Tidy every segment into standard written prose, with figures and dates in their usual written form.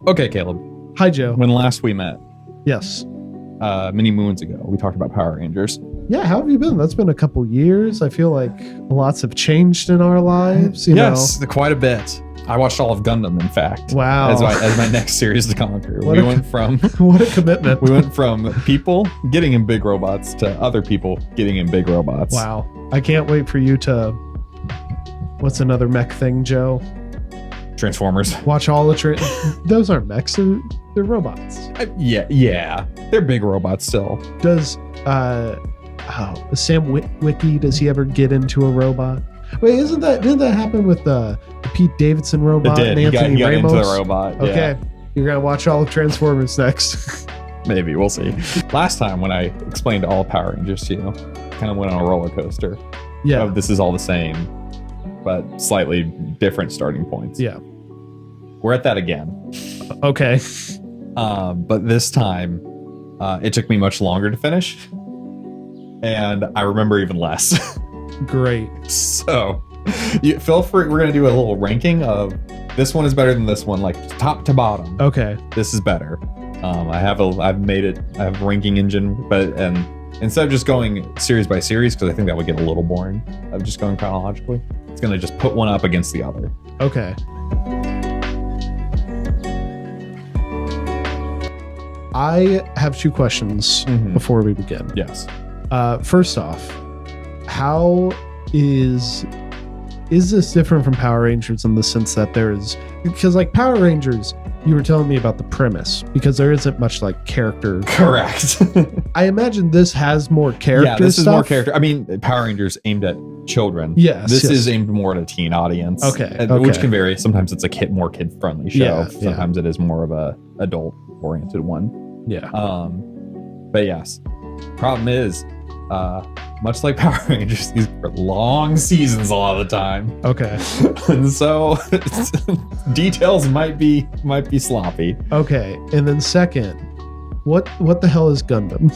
Okay, Caleb. Hi, Joe. When last we met, Yes. many moons ago, we talked about Power Rangers. Yeah, how have you been? That's been a couple years. I feel like lots have changed in our lives. You know? Quite a bit. I watched all of Gundam, in fact. Wow. As my next series to conquer. What a commitment. We went from people getting in big robots to other people getting in big robots. Wow. I can't wait for you to... What's another mech thing, Joe? Transformers. Watch all the... Those aren't mechs. They're robots. Yeah. They're big robots still. Does... Sam Witwicky, does he ever get into a robot? Wait, didn't that happen with the Pete Davidson robot and Anthony he got Ramos? into the robot. Okay, you're gonna watch all of Transformers next. Maybe, we'll see. Last time when I explained all Power Rangers to you, kind of went on a roller coaster. Yeah. Of this is all the same, but slightly different starting points. Yeah. We're at that again. Okay. But this time, it took me much longer to finish, and I remember even less. Great. So, you feel free. We're gonna do a little ranking of this one is better than this one, like top to bottom. Okay. This is better. I've made it. I have a ranking engine, and instead of just going series by series, because I think that would get a little boring, of just going chronologically, it's gonna just put one up against the other. Okay. I have two questions before we begin. Yes. First off, how is this different from Power Rangers in the sense that because like Power Rangers, you were telling me about the premise, because there isn't much like character. Correct. I imagine this has more character. Yeah, this stuff. is more character. I mean, Power Rangers aimed at children. Yes. This is aimed more at a teen audience. Okay. Which can vary. Sometimes it's a more kid-friendly show. Yeah, Sometimes it is more of a adult-oriented one. Yeah. But yes, problem is, much like Power Rangers, these are long seasons a lot of the time. Okay. And so details might be sloppy. Okay. And then second, what the hell is Gundam?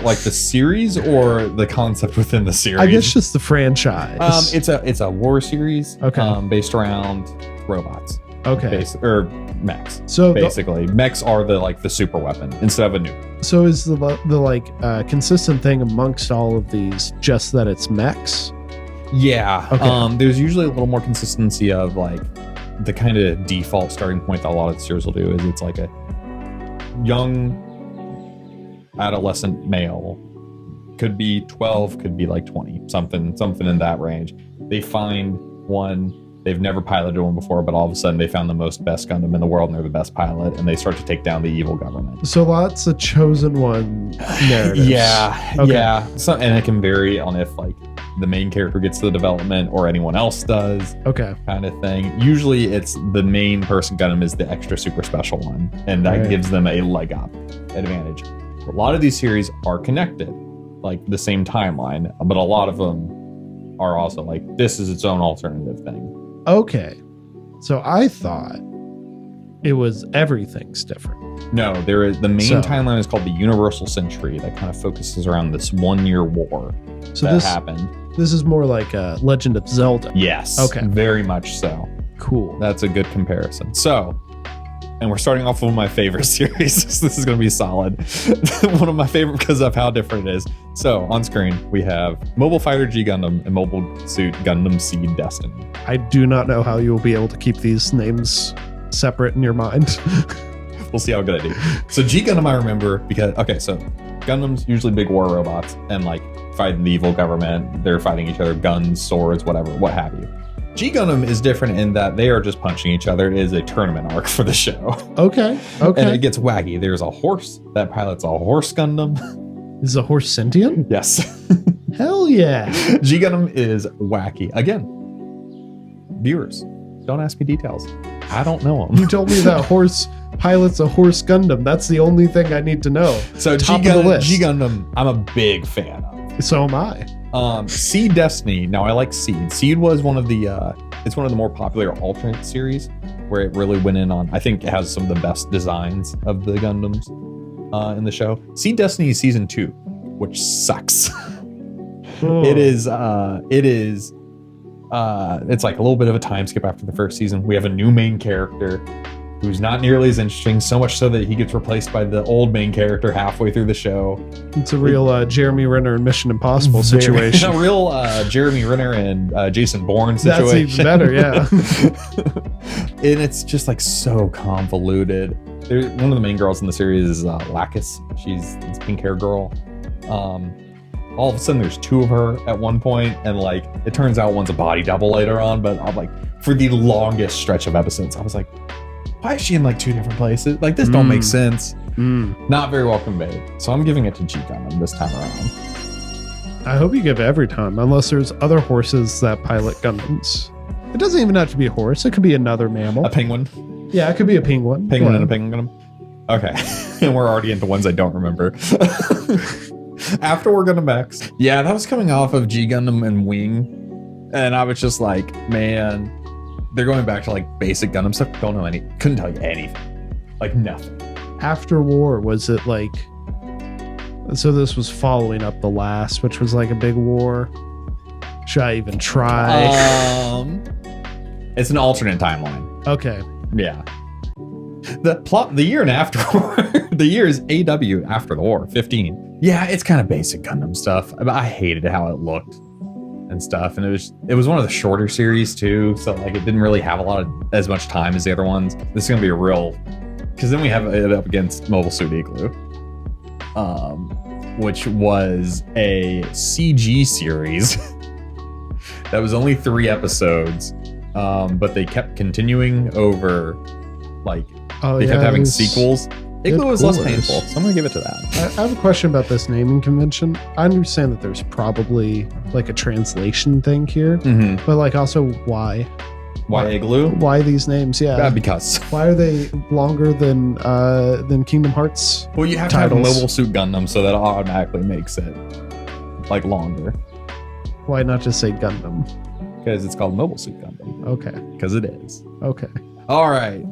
Like the series or the concept within the series? I guess just the franchise. It's a war series. Okay. Based around robots. Okay. Or mechs. So basically, mechs are the super weapon instead of a nuke. So is the consistent thing amongst all of these just that it's mechs? Yeah. Okay. There's usually a little more consistency of like the kind of default starting point that a lot of the series will do is it's like a young adolescent male, could be 12, could be like 20, something in that range. They find one. They've never piloted one before, but all of a sudden they found the best Gundam in the world and they're the best pilot, and they start to take down the evil government. So lots of chosen one narratives. Yeah. Okay. Yeah. So, and it can vary on if like the main character gets the development or anyone else does. Okay. Kind of thing. Usually it's the main person Gundam is the extra super special one, and that gives them a leg up advantage. A lot of these series are connected, like the same timeline, but a lot of them are also like, this is its own alternative thing. Okay. So I thought it was everything's different. No, there is the main timeline is called the Universal Century that kind of focuses around this 1-year war that happened. This is more like a Legend of Zelda. Yes. Okay. Very much so. Cool. That's a good comparison. So, and we're starting off with one of my favorite series. This is going to be solid. One of my favorite because of how different it is. So on screen, we have Mobile Fighter G Gundam and Mobile Suit Gundam Seed Destiny. I do not know how you will be able to keep these names separate in your mind. We'll see how good I do. So G Gundam I remember because, so Gundam's usually big war robots and like fighting the evil government. They're fighting each other, guns, swords, whatever, what have you. G Gundam is different in that they are just punching each other. It is a tournament arc for the show. Okay. And it gets wacky. There's a horse that pilots a horse Gundam. Is the horse sentient? Yes. Hell yeah. G Gundam is wacky. Again, viewers, don't ask me details. I don't know them. You told me that horse pilots a horse Gundam. That's the only thing I need to know. So G Gundam, I'm a big fan of. So am I. Seed Destiny. Now I like Seed. Seed was one of the it's one of the more popular alternate series where it really went in on, I think it has some of the best designs of the Gundams in the show. Seed Destiny season 2, which sucks. It's like a little bit of a time skip after the first season. We have a new main character. who's not nearly as interesting, so much so that he gets replaced by the old main character halfway through the show. It's a real Jeremy Renner and Mission Impossible situation. A real Jeremy Renner and Jason Bourne situation. That's even better, yeah. And it's just like so convoluted. One of the main girls in the series is Lacus. She's this pink hair girl. All of a sudden there's two of her at one point, and like it turns out one's a body double later on, but I'm like, for the longest stretch of episodes, I was like, why is she in like two different places? Like, this don't make sense. Not very well conveyed. So I'm giving it to G Gundam this time around. I hope you give every time, unless there's other horses that pilot Gundams. It doesn't even have to be a horse. It could be another mammal. A penguin. Yeah, it could be a penguin. Penguin and a penguin Gundam. Okay. And we're already into ones I don't remember. After we're Gundam X. Yeah, that was coming off of G Gundam and Wing. And I was just like, man, they're going back to like basic Gundam stuff. Couldn't tell you anything. Like nothing. After War, was it like, so this was following up the last, which was like a big war. Should I even try? It's an alternate timeline. Okay. Yeah. The year and after war, the year is AW after the war, 15. Yeah, it's kind of basic Gundam stuff. I hated how it looked and stuff, and it was one of the shorter series too, so like it didn't really have as much time as the other ones. This is gonna be a real, because then we have it up against Mobile Suit Igloo, which was a CG series that was only 3 episodes, but they kept continuing over, like they kept having sequels. Igloo was less painful, so I'm gonna give it to that. I have a question about this naming convention. I understand that there's probably like a translation thing here, but like also why? Why Igloo? Why these names? Yeah, because why are they longer than Kingdom Hearts? Well, you have titles? to have Mobile Suit Gundam, so that automatically makes it like longer. Why not just say Gundam? Because it's called Mobile Suit Gundam. Okay. Because it is. Okay. All right.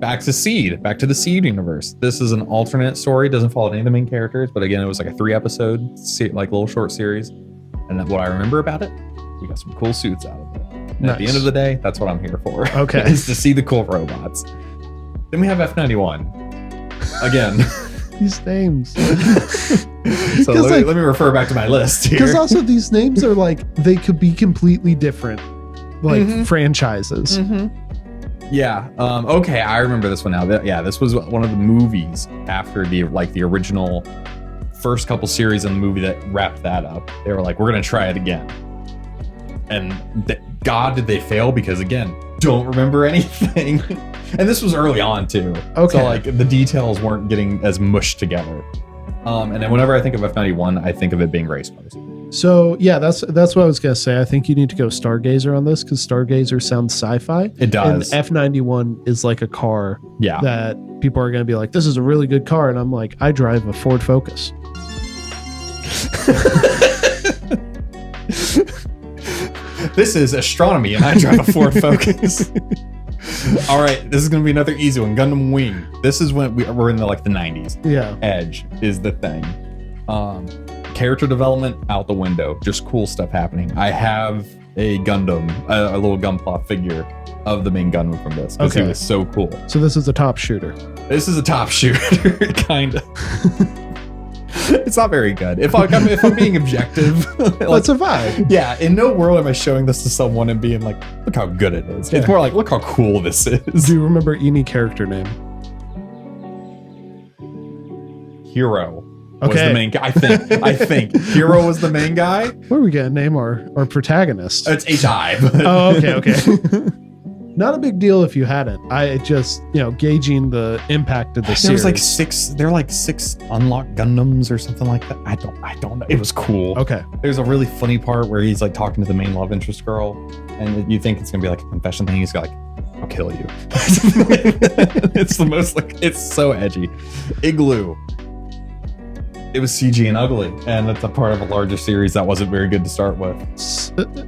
Back to the Seed universe. This is an alternate story. Doesn't follow any of the main characters, but again, it was like a 3-episode, like little short series. And what I remember about it, we got some cool suits out of it. And at the end of the day, that's what I'm here for. Okay. Is to see the cool robots. Then we have F91. Again. These names. So let me refer back to my list here. Because also these names are like, they could be completely different, like franchises. Yeah. Okay, I remember this one now. Yeah, this was one of the movies after the original first couple series in the movie that wrapped that up. They were like, we're gonna try it again, and God, did they fail? Because again, don't remember anything. And this was early on too. Okay. So like the details weren't getting as mushed together. And then whenever I think of F91, I think of it being race cars. So yeah, that's what I was gonna say. I think you need to go Stargazer on this because Stargazer sounds sci-fi. It does. And F91 is like a car that people are gonna be like, this is a really good car, and I'm like, I drive a Ford Focus. This is astronomy, and I drive a Ford Focus. All right, this is gonna be another easy one. Gundam Wing. This is when we're in the 90s. Yeah. Edge is the thing. Character development out the window. Just cool stuff happening. I have a Gundam, a little Gunpla figure of the main Gundam from this because he was so cool. So this is a top shooter. This is a top shooter, kind of. It's not very good. If I'm being objective, it's a vibe. Yeah, in no world am I showing this to someone and being like, look how good it is. Yeah. It's more like, look how cool this is. Do you remember any character name? Hero. Was the main guy. I think Hero was the main guy. What are we gonna name our protagonist? It's HI. Oh, okay. Not a big deal if you hadn't. I just, gauging the impact of the series. There were like 6 unlocked Gundams or something like that. I don't know. It was cool. Okay. There's a really funny part where he's like talking to the main love interest girl, and you think it's gonna be like a confession thing. He's got like, I'll kill you. It's the most it's so edgy. Igloo. It was CG and ugly, and it's a part of a larger series that wasn't very good to start with.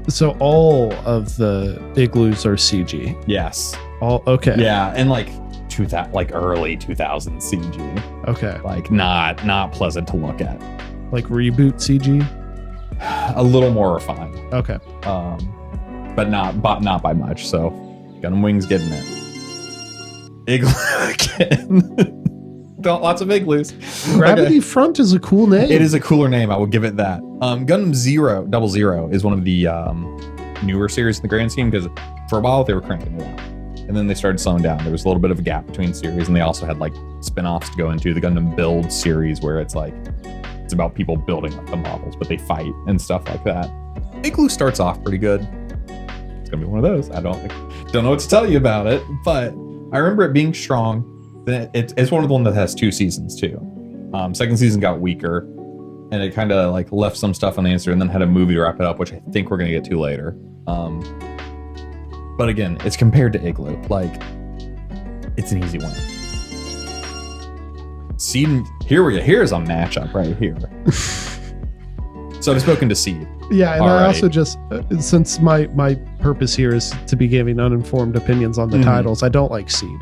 So all of the Igloos are CG. Yes. All okay. Yeah, and early 2000 CG. Okay. Like not pleasant to look at. Like reboot CG. A little more refined. Okay. But not by much. So, Gundam Wing's getting it. Igloo again. Lots of igloos. Gravity Front is a cool name. It is a cooler name. I will give it that. Gundam Double Zero is one of the newer series in the grand scheme because for a while they were cranking it out. And then they started slowing down. There was a little bit of a gap between series, and they also had like spin-offs to go into the Gundam Build series where it's like it's about people building like the models, but they fight and stuff like that. Igloo starts off pretty good. It's gonna be one of those. I don't know what to tell you about it, but I remember it being strong. It's one of the ones that has 2 seasons too. Second season got weaker, and it kind of like left some stuff unanswered, and then had a movie to wrap it up, which I think we're gonna get to later. But again, it's compared to Igloo. Like, it's an easy one. Seed, here's a matchup right here. So I've spoken to Seed. Yeah, and Alright. I also just, since my purpose here is to be giving uninformed opinions on the titles, I don't like Seed.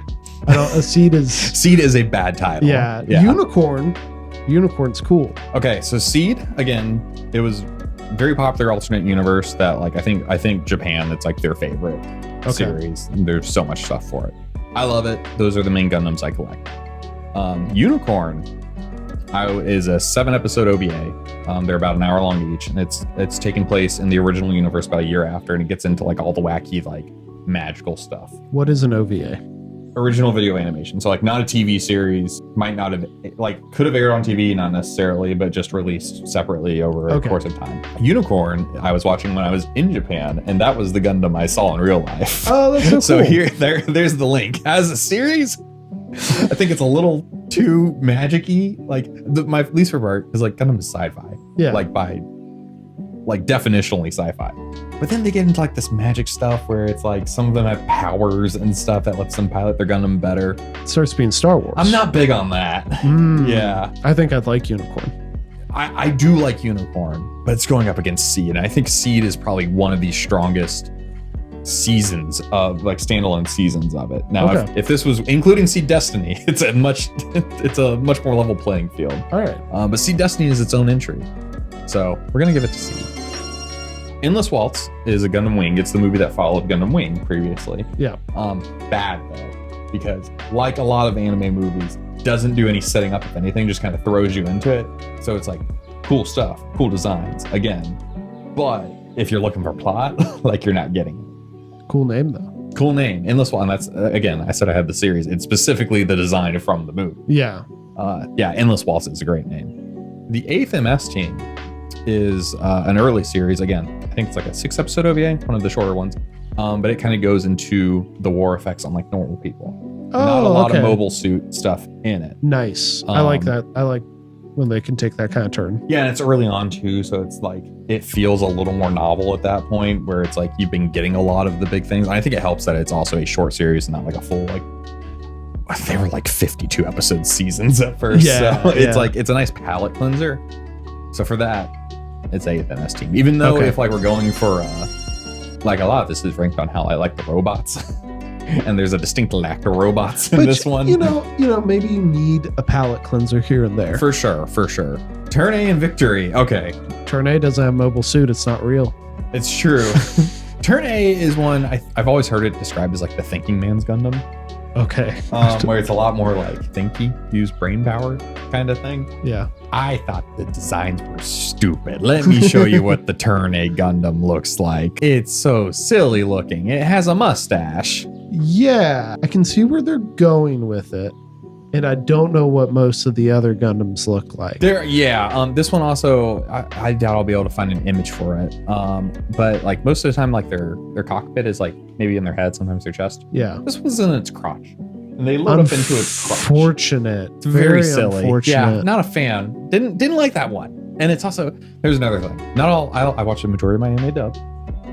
Seed is a bad title. Yeah. Unicorn's cool. Okay, so Seed, again, it was very popular alternate universe that like I think Japan, it's like their favorite series. There's so much stuff for it. I love it. Those are the main Gundams I collect. Unicorn is a 7-episode OVA. They're about an hour long each, and it's taking place in the original universe about a year after, and it gets into like all the wacky like magical stuff. What is an OVA? Original video animation. So like not a TV series, might not have like could have aired on TV, not necessarily, but just released separately over a course of time. Unicorn, I was watching when I was in Japan, and that was the Gundam I saw in real life. Oh, that's so cool. So there's the link. As a series, I think it's a little too magic-y. Like my least favorite part is like Gundam is sci-fi. Yeah. Like definitionally sci-fi. But then they get into like this magic stuff where it's like some of them have powers and stuff that lets them pilot their Gundam better. It starts being Star Wars. I'm not big on that. Yeah. I think I'd like Unicorn. I do like Unicorn, but it's going up against Seed. And I think Seed is probably one of the strongest seasons of like standalone seasons of it. Now, if this was including Seed Destiny, it's a much more level playing field. All right. But Seed Destiny is its own entry. So we're going to give it to Seed. Endless Waltz is a Gundam Wing. It's the movie that followed Gundam Wing previously. Yeah. Bad though, because like a lot of anime movies, doesn't do any setting up, if anything, just kind of throws you into it. So it's like cool stuff, cool designs again. But if you're looking for plot, like you're not getting it. Cool name though. Cool name. Endless Waltz. And that's again, I said I had the series. It's specifically the design from the movie. Yeah. Endless Waltz is a great name. The 8th MS team is an early series. Again, I think it's like a 6-episode OVA, one of the shorter ones. But it kind of goes into the war effects on like normal people. Not a lot of mobile suit stuff in it. Nice. I like that. I like when they can take that kind of turn. Yeah, and it's early on too, so it's like it feels a little more novel at that point, where it's like you've been getting a lot of the big things. And I think it helps that it's also a short series, not like a full like. They were like 52 episode seasons at first, so it's like it's a nice palate cleanser. So for that, it's 8th MS team. Even though if like we're going for like a lot of this is ranked on how I like the robots. And there's a distinct lack of robots in this one. You know, maybe you need a palate cleanser here and there. For sure. Turn A and Victory. Okay. Turn A doesn't have a mobile suit. It's not real. It's true. Turn A is one I've always heard it described as like the thinking man's Gundam. Okay. Where it's a lot more like thinky, use brain power kind of thing. Yeah. I thought the designs were stupid. Let me show you what the Turn A Gundam looks like. It's so silly looking. It has a mustache. Yeah, I can see where they're going with it. And I don't know what most of the other Gundams look like. This one also, I doubt I'll be able to find an image for it. But like most of the time, like their cockpit is like maybe in their head, sometimes their chest. Yeah. This one's in its crotch. And they load up into its crotch. Unfortunate. It's very silly. Unfortunate. Yeah, not a fan. Didn't like that one. And it's also, there's another thing. Not all, I watched the majority of my anime dubbed.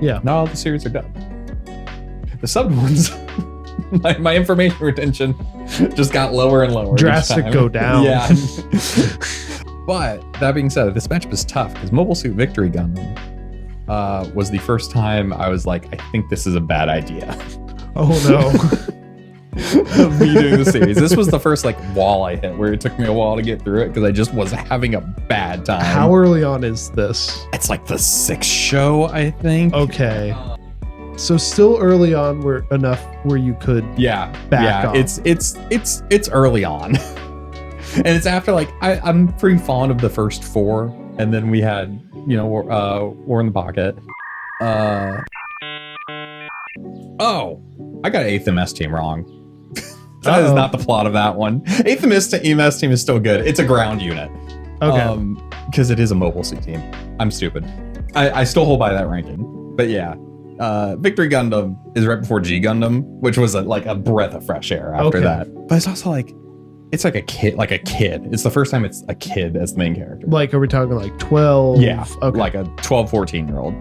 Yeah. Not all the series are dubbed. The subbed ones, my information retention just got lower and lower. Drastic go down. Yeah. But that being said, this matchup is tough because Mobile Suit Victory Gundam was the first time I was like, I think this is a bad idea. Oh no. Of me doing the series. This was the first like wall I hit where it took me a while to get through it because I just was having a bad time. How early on is this? It's like the 6th show, I think. Okay. So still early on, where you could back off. It's early on. And it's after like I'm pretty fond of the first 4, and then we had War in the Pocket. Oh, I got 8th MS Team wrong. That is not the plot of that one. 8th MS Team is still good. It's a ground unit. Okay. Because it is a mobile suit team. I'm stupid. I still hold by that ranking. But yeah, Victory Gundam is right before G Gundam, which was like a breath of fresh air after that. But it's also like, it's like a kid. It's the first time it's a kid as the main character. Like, are we talking like 12? Yeah, okay. Like a 12, 14-year-old.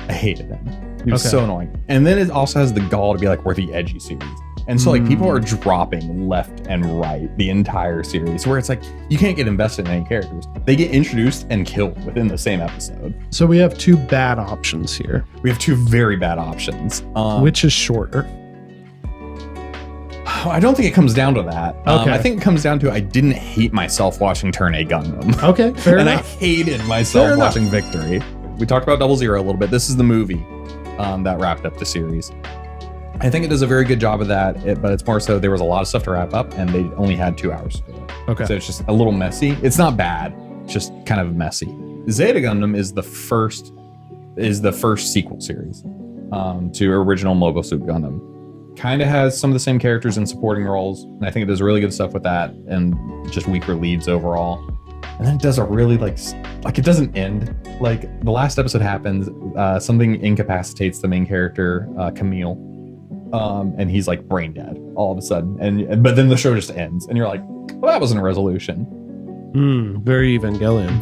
I hated him. He was so annoying. And then it also has the gall to be like, we're the edgy series. And so like people are dropping left and right the entire series, where it's like you can't get invested in any characters. They get introduced and killed within the same episode. So we have 2 bad options here. We have 2 very bad options. Which is shorter? I don't think it comes down to that. Okay. I think it comes down to I didn't hate myself watching Turn A Gundam. Okay, fair and enough. I hated myself watching Victory. We talked about 00 a little bit. This is the movie that wrapped up the series. I think it does a very good job of that, but it's more so there was a lot of stuff to wrap up, and they only had 2 hours to do it. Okay. So it's just a little messy. It's not bad, it's just kind of messy. Zeta Gundam is the first sequel series to original Mobile Suit Gundam. Kind of has some of the same characters in supporting roles, and I think it does really good stuff with that, and just weaker leads overall. And then it does a really like it doesn't end. Like the last episode happens, something incapacitates the main character, Camille. And he's like brain dead all of a sudden, but then the show just ends, and you're like, well, that wasn't a resolution. Very Evangelion.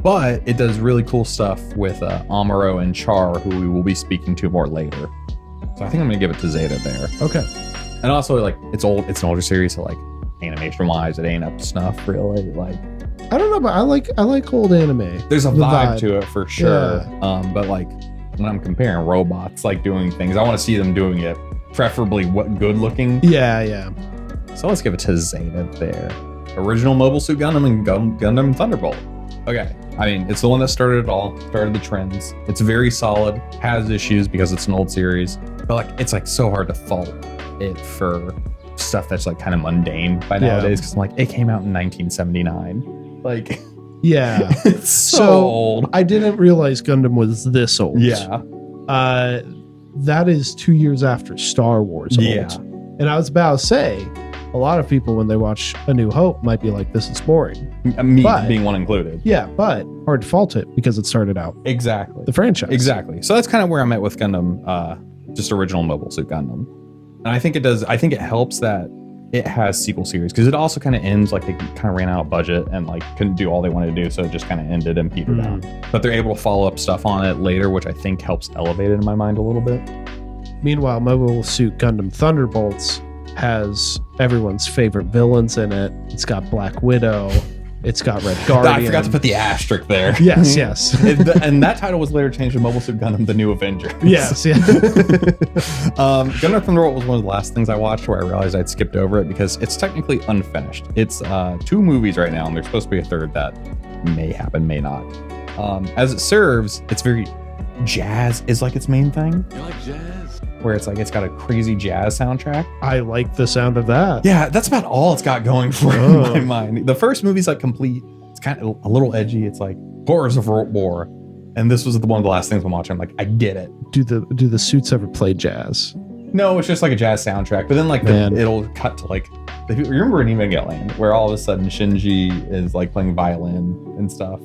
But it does really cool stuff with Amuro and Char, who we will be speaking to more later. So I think I'm gonna give it to Zeta there. Okay. And also like it's an older series, so like animation wise, it ain't up to snuff really. Like I don't know, but I like old anime. There's a vibe to it for sure. Yeah. But like when I'm comparing robots like doing things, I want to see them doing it, preferably good looking. Yeah. So let's give it to Zeta there. Original Mobile Suit Gundam and Gundam Thunderbolt. Okay, I mean it's the one that started it all, started the trends. It's very solid, has issues because it's an old series, but like it's like so hard to fault it for stuff that's like kind of mundane by nowadays, because like it came out in 1979. Like yeah, it's so old. I didn't realize Gundam was this old. Yeah. That is 2 years after Star Wars old. Yeah. And I was about to say, a lot of people when they watch A New Hope might be like, this is boring. Me being one included. Yeah, but hard to fault it because it started out exactly the franchise. Exactly. So that's kind of where I'm at with Gundam, just original Mobile Suit Gundam. And I think it helps that it has sequel series, because it also kind of ends like they kind of ran out of budget and like couldn't do all they wanted to do, so it just kind of ended and petered out. But they're able to follow up stuff on it later, which I think helps elevate it in my mind a little bit. Meanwhile, Mobile Suit Gundam Thunderbolts has everyone's favorite villains in it. It's got Black Widow. It's got Red Guardian. I forgot to put the asterisk there. Yes. And that title was later changed to Mobile Suit Gundam: The New Avengers. Yes, yeah. Gundam Thunderbolt was one of the last things I watched where I realized I'd skipped over it because it's technically unfinished. It's 2 movies right now, and there's supposed to be a third that may happen, may not. As it serves, it's very jazz is like its main thing. You like jazz? Where it's like it's got a crazy jazz soundtrack. I like the sound of that. Yeah, that's about all it's got going for it in my mind. The first movie's like complete. It's kind of a little edgy. It's like horrors of war, and this was one of the last things I'm watching. I'm like, I get it. Do the suits ever play jazz? No, it's just like a jazz soundtrack. But then like it'll cut to like, remember in Evangelion where all of a sudden Shinji is like playing violin and stuff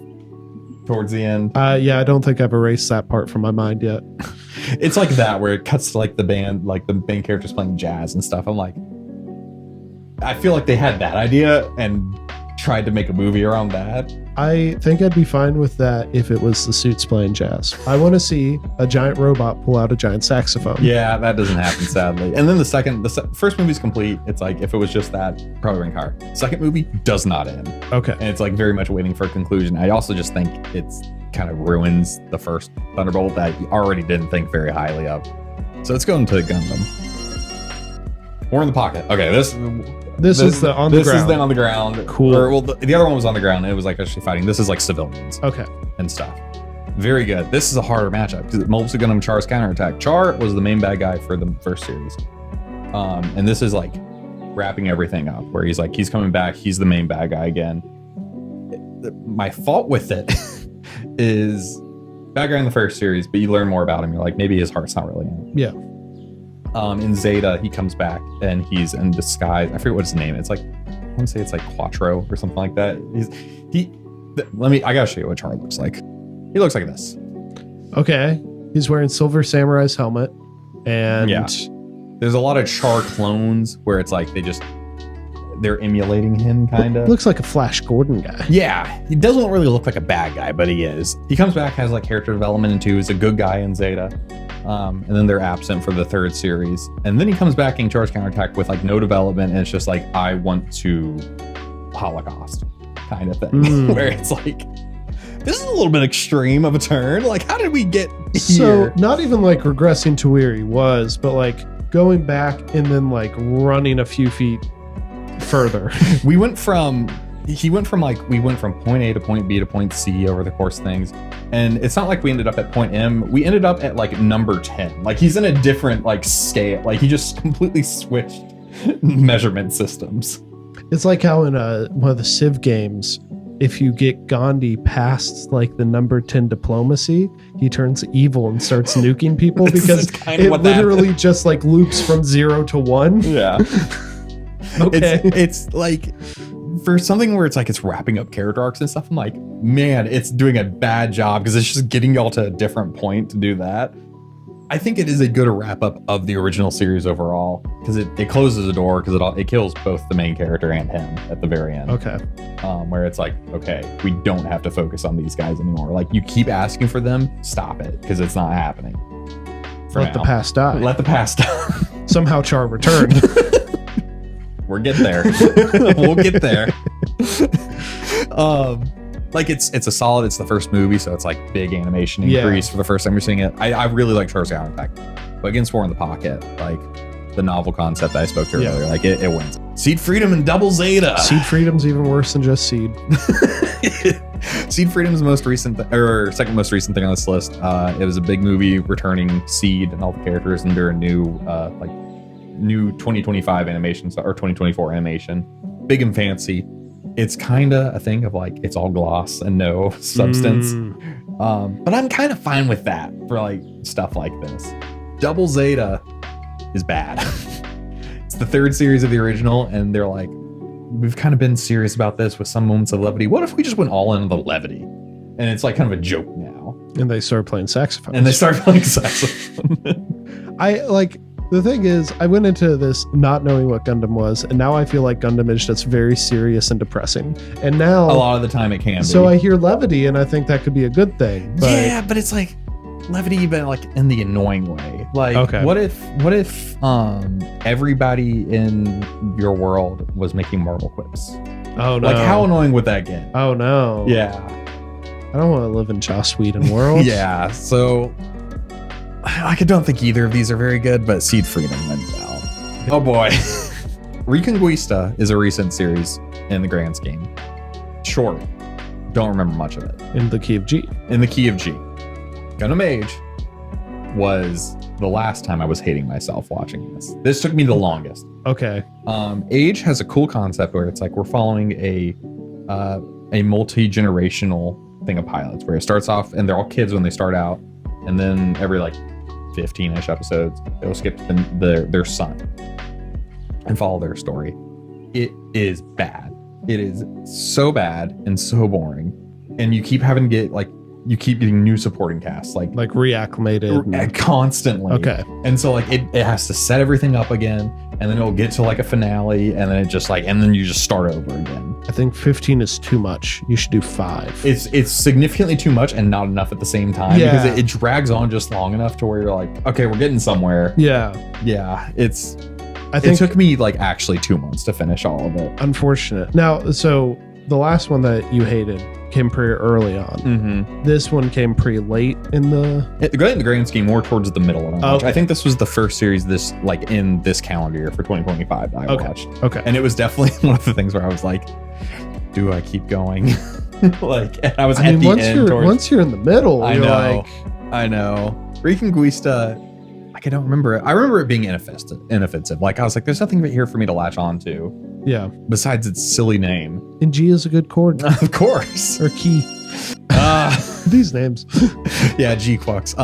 towards the end. Yeah, I don't think I've erased that part from my mind yet. It's like that where it cuts to like the band, like the main characters playing jazz and stuff. I'm like, I feel like they had that idea and tried to make a movie around that. I think I'd be fine with that if it was the suits playing jazz. I want to see a giant robot pull out a giant saxophone. Yeah, that doesn't happen, sadly. And then the first movie's complete. It's like, if it was just that, probably rank higher. Second movie does not end. Okay. And it's like very much waiting for a conclusion. I also just think it's kind of ruins the first Thunderbolt that you already didn't think very highly of. So let's go into Gundam. War in the Pocket. Okay, this is the on the ground. This is the on the ground. Cool. The other one was on the ground and it was like actually fighting. This is like civilians. Okay. And stuff. Very good. This is a harder matchup because Mobile Gundam Char's counterattack. Char was the main bad guy for the first series. And this is like wrapping everything up where he's coming back. He's the main bad guy again. My fault with it is bad guy in the first series, but you learn more about him. You're like, maybe his heart's not really in it. Yeah. In Zeta, he comes back and he's in disguise. I forget what his name is. It's like, I want to say it's like Quattro or something like that. I gotta show you what Char looks like. He looks like this. Okay. He's wearing Silver Samurai's helmet. And yeah. There's a lot of Char clones where it's like they're emulating him, kind of. Looks like a Flash Gordon guy. Yeah, he doesn't really look like a bad guy, but he is. He comes back, has like character development in 2, is a good guy in Zeta. And then they're absent for the 3rd series. And then he comes back in Char's counterattack with like no development, and it's just like, I want to Holocaust kind of thing. Where it's like, this is a little bit extreme of a turn. Like, how did we get here? So not even like regressing to where he was, but like going back and then like running a few feet further. we went from point A to point B to point C over the course of things. And it's not like we ended up at point M. We ended up at like number 10. Like he's in a different like scale. Like he just completely switched measurement systems. It's like how in one of the Civ games, if you get Gandhi past like the number 10 diplomacy, he turns evil and starts nuking people because it literally just like loops from 0 to 1. Yeah. Okay. It's like, for something where it's like it's wrapping up character arcs and stuff, I'm like, man, it's doing a bad job because it's just getting y'all to a different point to do that. I think it is a good wrap up of the original series overall because it closes the door because it kills both the main character and him at the very end. Okay. Where it's like, okay, we don't have to focus on these guys anymore. Like you keep asking for them, stop it because it's not happening. Let the past die. Let the past die. Somehow Char returned. We're getting there. We'll get there. Like it's the first movie, so it's like big animation increase for the first time you're seeing it. I really like Char's counterattack, but against War in the Pocket, like the novel concept I spoke to earlier, like it wins. Seed Freedom and Double Zeta. Seed Freedom's even worse than just Seed. Seed Freedom's most recent second most recent thing on this list. It was a big movie returning Seed and all the characters under a new 2025 animation or 2024 animation, big and fancy. It's kind of a thing of like it's all gloss and no substance, but I'm kind of fine with that for like stuff like this. Double Zeta is bad. It's the 3rd series of the original, and they're like, we've kind of been serious about this with some moments of levity. What if we just went all into the levity? And it's like kind of a joke now. And they start playing saxophone. The thing is, I went into this not knowing what Gundam was, and now I feel like Gundam is just very serious and depressing. And now a lot of the time it can be. So I hear levity, and I think that could be a good thing. But yeah, but it's like levity, but like in the annoying way. Like, okay. what if everybody in your world was making Marvel quips? Oh no! Like, how annoying would that get? Oh no! Yeah, I don't want to live in Joss Whedon world. Yeah, so. I don't think either of these are very good, but Seed Freedom wins out. Oh boy. Reconquista is a recent series in the grand scheme. Short. Don't remember much of it. In the Key of G. Gundam Age was the last time I was hating myself watching this. This took me the longest. Okay. Age has a cool concept where it's like we're following a multi-generational thing of pilots where it starts off and they're all kids when they start out, and then every like 15-ish episodes, they'll skip to their son and follow their story. It is bad. It is so bad and so boring. And you keep having to get getting new supporting casts, like reacclimated constantly. Okay. And so like it has to set everything up again, and then it'll get to like a finale, and then you just start over again. I think 15 is too much. You should do 5. It's significantly too much and not enough at the same time, because it drags on just long enough to where you're like, okay, we're getting somewhere. Yeah. It took me like actually 2 months to finish all of it. Unfortunate. Now, so the last one that you hated came pretty early on. Mm-hmm. This one came pretty late in the grand scheme, more towards the middle of it. Okay. I think this was the first series in this calendar year for 2025 that I watched. Okay. And it was definitely one of the things where I was like, do I keep going? Like, and I was I at mean, the once end. once you're in the middle, I you're know. like, I know. Reconquista, like, I don't remember it. I remember it being inoffensive. Like, I was like, there's nothing here for me to latch on to yeah. besides its silly name. And G is a good chord Of course. or key. These names. Yeah, G-Quux.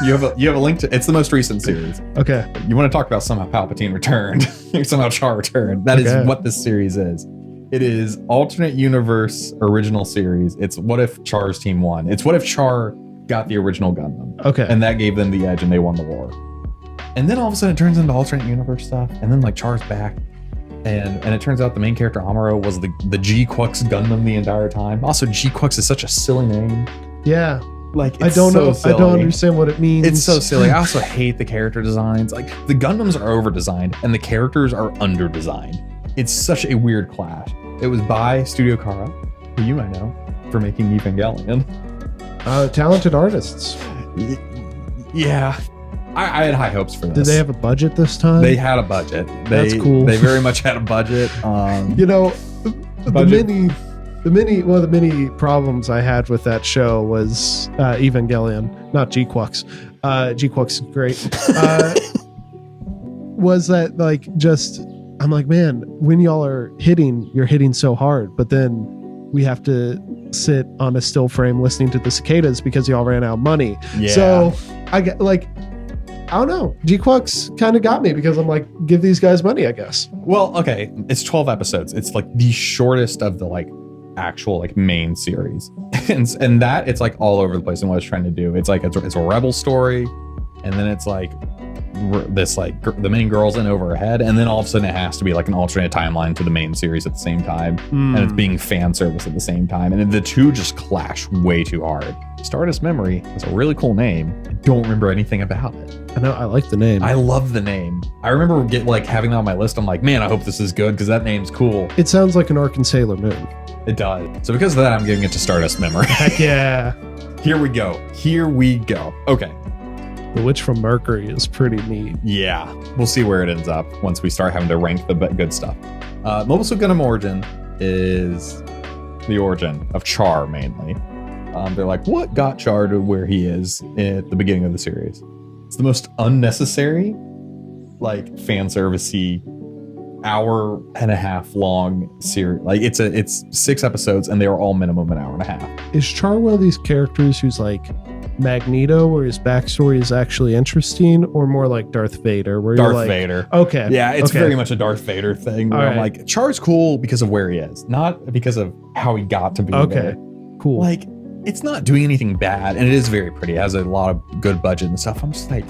You have a link to, it's the most recent series. Okay. You want to talk about somehow Palpatine returned, somehow Char returned. That is what this series is. It is alternate universe original series. It's what if Char's team won. It's what if Char got the original Gundam. Okay. And that gave them the edge and they won the war. And then all of a sudden it turns into alternate universe stuff. And then like Char's back. And it turns out the main character Amuro was the G-Quux Gundam the entire time. Also, G-Quux is such a silly name. Yeah. Like, it's I don't so know. silly. I don't understand what it means. It's so silly. I also hate the character designs. Like, the Gundams are over-designed and the characters are under-designed. It's such a weird clash. It was by Studio Kara, who you might know, for making Evangelion. Talented artists. Yeah. I had high hopes for this. Did they have a budget this time? They had a budget. That's cool. They very much had a budget. You know, Budget. one of the many problems I had with that show was Evangelion, not G-Quux. G-Quux is great. Was that like just, I'm like, man, when y'all are hitting, you're hitting so hard, but then we have to sit on a still frame listening to the cicadas because y'all ran out of money. Yeah. So I get like, I don't know. G-Quux kind of got me because I'm like, give these guys money, I guess. Well, okay. It's 12 episodes. It's like the shortest of the like actual like main series. and that it's like all over the place in what it's trying to do. It's like, it's a rebel story. And then it's like this, like the main girl's in over her head. And then all of a sudden it has to be like an alternate timeline to the main series at the same time. And it's being fan service at the same time. And the two just clash way too hard. Stardust Memory is a really cool name. I don't remember anything about it. I know. I like the name. I love the name. I remember having that on my list. I'm like, man, I hope this is good because that name's cool. It sounds like an Ark and Sailor Moon. It does. So because of that, I'm giving it to Stardust Memory. Heck yeah. Here we go. Okay. The Witch from Mercury is pretty neat. Yeah. We'll see where it ends up once we start having to rank the good stuff. Mobile Suit Gundam Origin is the origin of Char mainly. They're like, what got Char to where he is at the beginning of the series? It's the most unnecessary, like fan servicey, hour and a half long series. Like it's 6 episodes and they are all minimum an hour and a half. Is Char one of these characters who's like Magneto, where his backstory is actually interesting, or more like Darth Vader, where you're like, Vader. Okay. Yeah, it's okay. very much a Darth Vader thing. Where I'm like, Char's cool because of where he is, not because of how he got to be there. Cool. Like, it's not doing anything bad, and it is very pretty. It has a lot of good budget and stuff. I'm just like,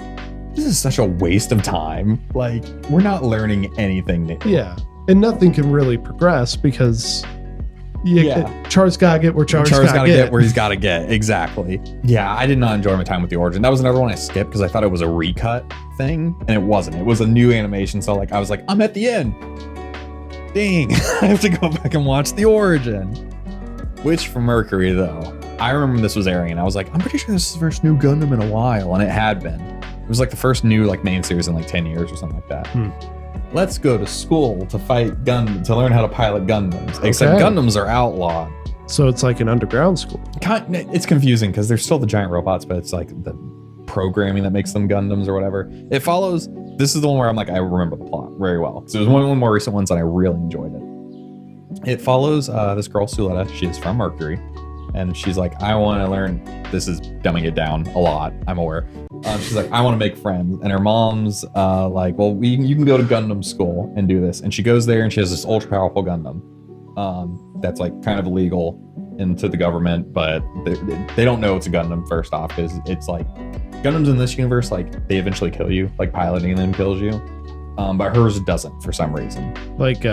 this is such a waste of time. Like, we're not learning anything new. Yeah, and nothing can really progress because Char's gotta get where Char's gotta get where he's gotta get. Exactly. Yeah, I did not enjoy my time with the Origin. That was another one I skipped because I thought it was a recut thing, and it wasn't. It was a new animation, so like I was like, I'm at the end. Dang, I have to go back and watch the Origin. Witch from Mercury, though. I remember when this was airing, and I was like, I'm pretty sure this is the first new Gundam in a while, and it had been. It was like the first new like main series in like 10 years or something like that. Let's go to school to fight Gundam, to learn how to pilot Gundams. Except Gundams are outlawed. So it's like an underground school. It's confusing because they're still the giant robots, but it's like the programming that makes them Gundams or whatever. It follows. This is the one where I'm like, I remember the plot very well. So it was one of the more recent ones, and I really enjoyed it. It follows this girl, Suletta. She is from Mercury. And she's like, I want to learn. This is dumbing it down a lot, I'm aware. She's like, I want to make friends. And her mom's like, well, you can go to Gundam school and do this. And she goes there and she has this ultra powerful Gundam that's like kind of illegal into the government, but they don't know it's a Gundam first off, because it's like Gundams in this universe, like they eventually kill you, like piloting them kills you. But hers doesn't for some reason. Like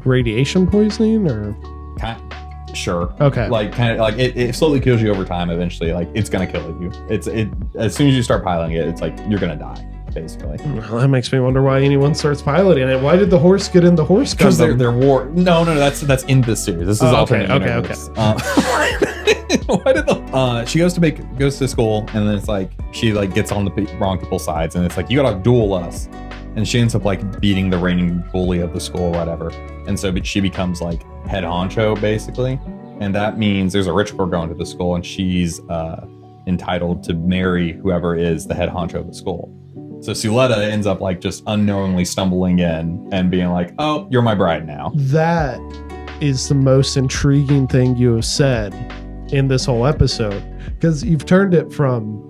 radiation poisoning or? Sure. Okay. Like kind of like it slowly kills you over time. Eventually, like it's gonna kill you. It as soon as you start piloting it, it's like you're gonna die basically. Well, that makes me wonder why anyone starts piloting it. Why did the horse get in the horse? Because they're war. No, that's in this series. This is alternate universe. Why did she goes to school, and then it's like she like gets on the wrong people's sides, and it's like you gotta duel us. And and she ends up like beating the reigning bully of the school or whatever. And so she becomes like head honcho basically. And that means there's a rich girl going to the school, and she's entitled to marry whoever is the head honcho of the school. So Suletta ends up like just unknowingly stumbling in and being like, oh, you're my bride now. That is the most intriguing thing you have said in this whole episode, because you've turned it from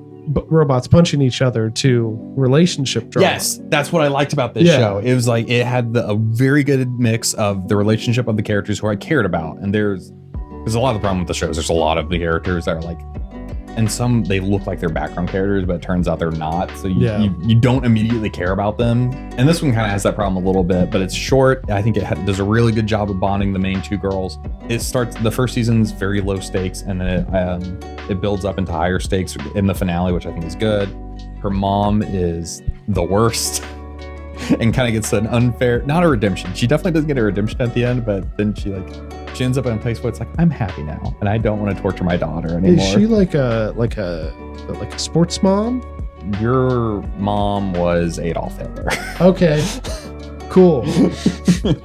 robots punching each other to relationship drama. Yes, that's what I liked about this show. It was like it had a very good mix of the relationship of the characters who I cared about. And there's a lot of the problem with the shows. There's a lot of the characters that are like, and some they look like they're background characters, but it turns out they're not. So you don't immediately care about them. And this one kind of has that problem a little bit, but it's short. I think it does a really good job of bonding the main two girls. It starts, the first season's very low stakes, and then it builds up into higher stakes in the finale, which I think is good. Her mom is the worst and kind of gets an unfair, not a redemption. She definitely doesn't get a redemption at the end, but then she ends up in a place where it's like, I'm happy now, and I don't want to torture my daughter anymore. Is she like a sports mom? Your mom was Adolf Hitler. Okay, cool.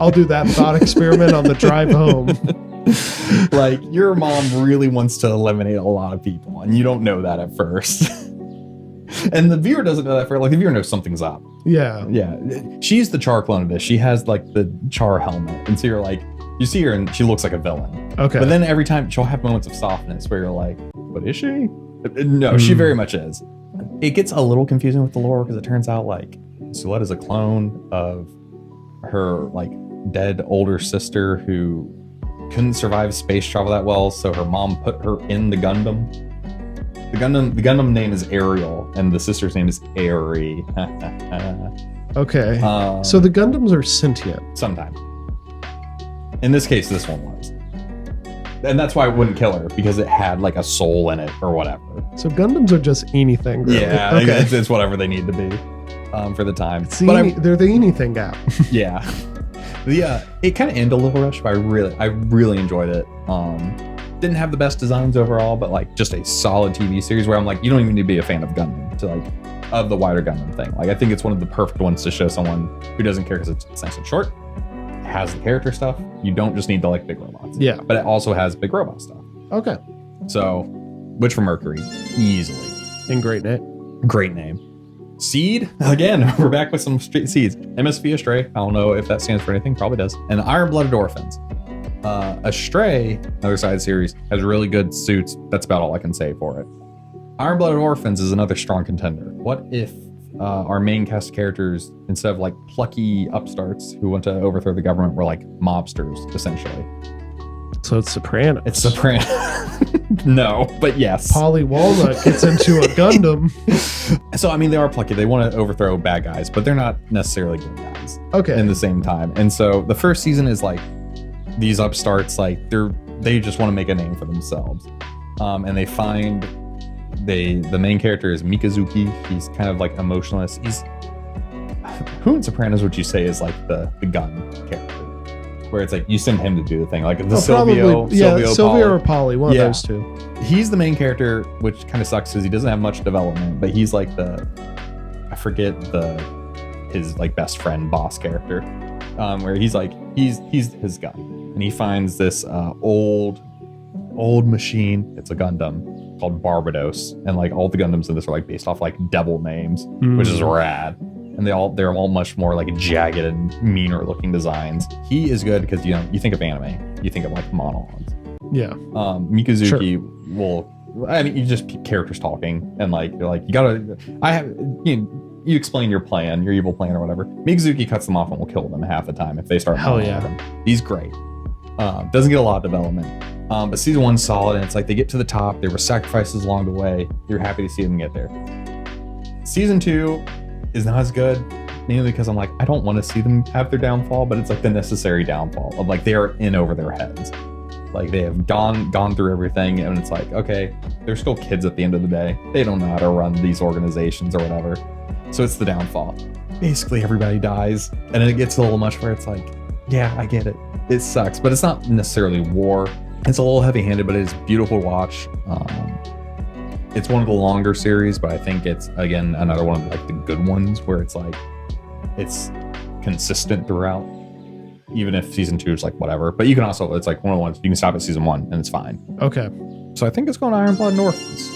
I'll do that thought experiment on the drive home. Like, your mom really wants to eliminate a lot of people, and you don't know that at first. And the viewer doesn't know that first. Like, the viewer knows something's up. Yeah. She's the Char clone of this. She has like the Char helmet, and so you're like, you see her and she looks like a villain. Okay. But then every time she'll have moments of softness where you're like, but is she? No, she very much is. It gets a little confusing with the lore because it turns out like Suletta's a clone of her like dead older sister who couldn't survive space travel that well. So her mom put her in the Gundam. The Gundam name is Ariel, and the sister's name is Aerie. Okay. So the Gundams are sentient. Sometimes. In this case, this one was. And that's why it wouldn't kill her, because it had like a soul in it or whatever. So Gundams are just anything, really. Yeah, okay. It's whatever they need to be for the time. They're the anything gap. Yeah. It kind of ended a little rush, but I really enjoyed it. Didn't have the best designs overall, but like just a solid TV series where I'm like, you don't even need to be a fan of Gundam to like, of the wider Gundam thing. Like, I think it's one of the perfect ones to show someone who doesn't care because it's nice and short. Has the character stuff. You don't just need to like big robots. Yeah. But it also has big robot stuff. Okay. So, Witch from Mercury, easily. And great name. Great name. Seed, again, we're back with some straight seeds. MSV Astray, I don't know if that stands for anything, probably does. And Iron Blooded Orphans. Astray, another side series, has really good suits. That's about all I can say for it. Iron Blooded Orphans is another strong contender. What if our main cast characters, instead of like plucky upstarts who want to overthrow the government, were like mobsters, essentially? So it's Sopranos. It's Sopranos. No, but yes. Polly Walnut gets into a Gundam. So, I mean, they are plucky. They want to overthrow bad guys, but they're not necessarily good guys. Okay. In the same time. And so the first season is like these upstarts, like they just want to make a name for themselves. And they find the main character is Mikazuki. He's kind of like emotionless. Who in Sopranos would you say is like the gun character? Where it's like you send him to do the thing, like the Silvio or Polly, one of those two. He's the main character, which kind of sucks because he doesn't have much development, but he's like I forget his like best friend boss character, where he's like he's his gun, and he finds this old machine. It's a Gundam called Barbados, and like all the Gundams in this are like based off like devil names, which is rad. And they're all much more like jagged and meaner looking designs. He is good because you think of anime, you think of like monologues. Yeah. Mikazuki you just characters talking, and like you're like you explain your plan, your evil plan or whatever. Mikazuki cuts them off and will kill them half the time if they start. Hell yeah. Him. He's great. Doesn't get a lot of development. But season one's solid, and it's like they get to the top. There were sacrifices along the way. You're happy to see them get there. Season 2 is not as good, mainly because I'm like, I don't want to see them have their downfall, but it's like the necessary downfall of like they are in over their heads. Like they have gone through everything, and it's like, okay, they're still kids at the end of the day. They don't know how to run these organizations or whatever. So it's the downfall. Basically everybody dies, and then it gets a little much where it's like, yeah, I get it. It sucks, but it's not necessarily war. It's a little heavy-handed, but it is beautiful to watch. It's one of the longer series, but I think it's, again, another one of like the good ones where it's like, it's consistent throughout. Even if season 2 is like whatever, but you can also, it's like one of the ones you can stop at season 1 and it's fine. Okay. So I think it's going to Iron Blood and Orphans.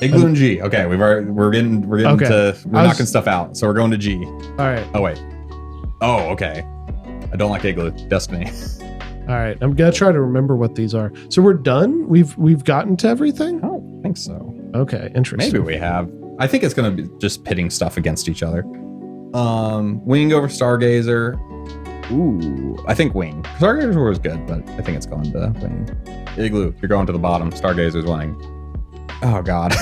Igloo and G. Okay, we're getting Okay. to knocking stuff out. So we're going to G. All right. Oh wait. Oh, okay. I don't like Igloo. Destiny. All right. I'm gonna try to remember what these are. So we're done. We've gotten to everything. I don't think so. Okay. Interesting. Maybe we have. I think it's going to be just pitting stuff against each other. Wing over Stargazer. Ooh, I think Wing. Stargazer was good, but I think it's going to Wing. Igloo, you're going to the bottom. Stargazer's winning. Oh God.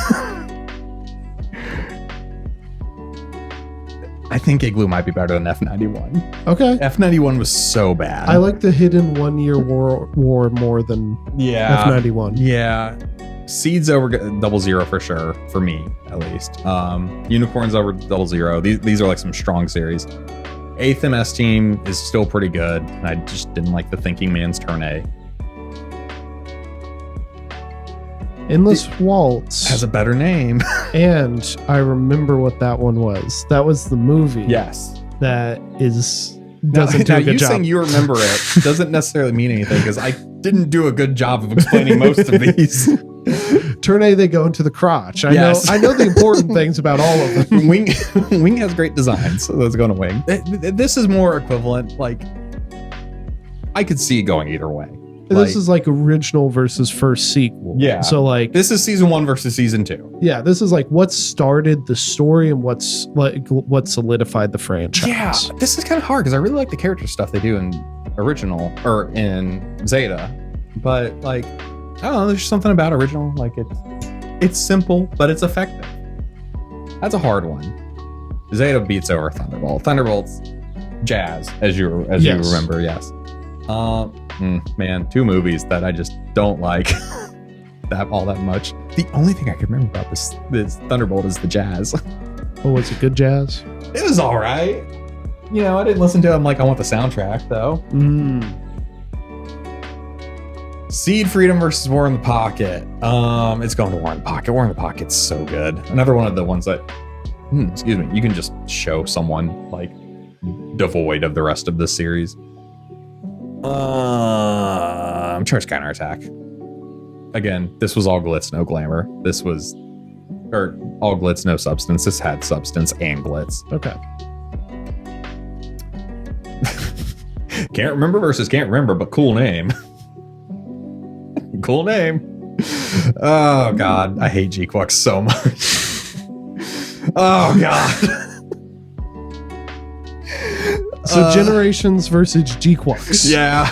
I think Igloo might be better than F91. Okay. F91 was so bad. I like the hidden 1 year war more than F91. Yeah. Seeds over 00 for sure, for me at least. Unicorns over 00. These are like some strong series. 8th MS team is still pretty good. I just didn't like the Thinking Man's Turn A. Endless Waltz Has a better name. and I remember what that one was. That was the movie. Yes. That doesn't do now a good you job. saying you remember it doesn't necessarily mean anything because I didn't do a good job of explaining most of these. Turn A, they go into the crotch. Yes. I know the important things about all of them. Wing has great designs, so that's going to Wing. This is more equivalent. Like, I could see it going either way. This is like original versus first sequel. Yeah. So like this is season 1 versus season 2. Yeah, this is like what started the story and what solidified the franchise. Yeah, this is kind of hard because I really like the character stuff they do in original or in Zeta, but like I don't know, there's something about original. Like it's simple, but it's effective. That's a hard one. Zeta beats over Thunderbolt. Thunderbolt's jazz, as you remember. Yes. Man, 2 movies that I just don't like all that much. The only thing I can remember about this Thunderbolt is the jazz. Oh, was it good jazz? It was all right. You know, I didn't listen to it. I'm like, I want the soundtrack though. Seed Freedom versus War in the Pocket. It's going to War in the Pocket. War in the Pocket's so good. Another one of the ones that, excuse me, you can just show someone like devoid of the rest of the series. Charge Counterattack. Again, this was all glitz, no glamour. This was, or all glitz, no substance. This had substance and glitz. Okay. Can't remember versus can't remember, but cool name. Cool name. Oh God, I hate G-Quux so much. Oh God. So Generations versus G-Quux. Yeah.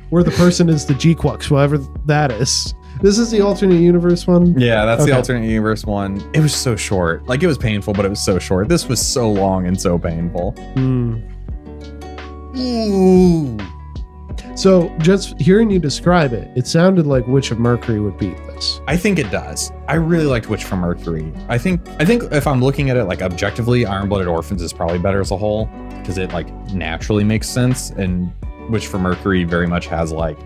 Where the person is the G-Quux, whatever that is. This is the alternate universe one? Yeah, that's Okay. the alternate universe one. It was so short. Like, it was painful, but it was so short. This was so long and so painful. Ooh. So just hearing you describe it, it sounded like Witch of Mercury would beat this. I think it does. I really liked Witch from Mercury. I think if I'm looking at it like objectively, Iron-Blooded Orphans is probably better as a whole because it like naturally makes sense, and Witch from Mercury very much has like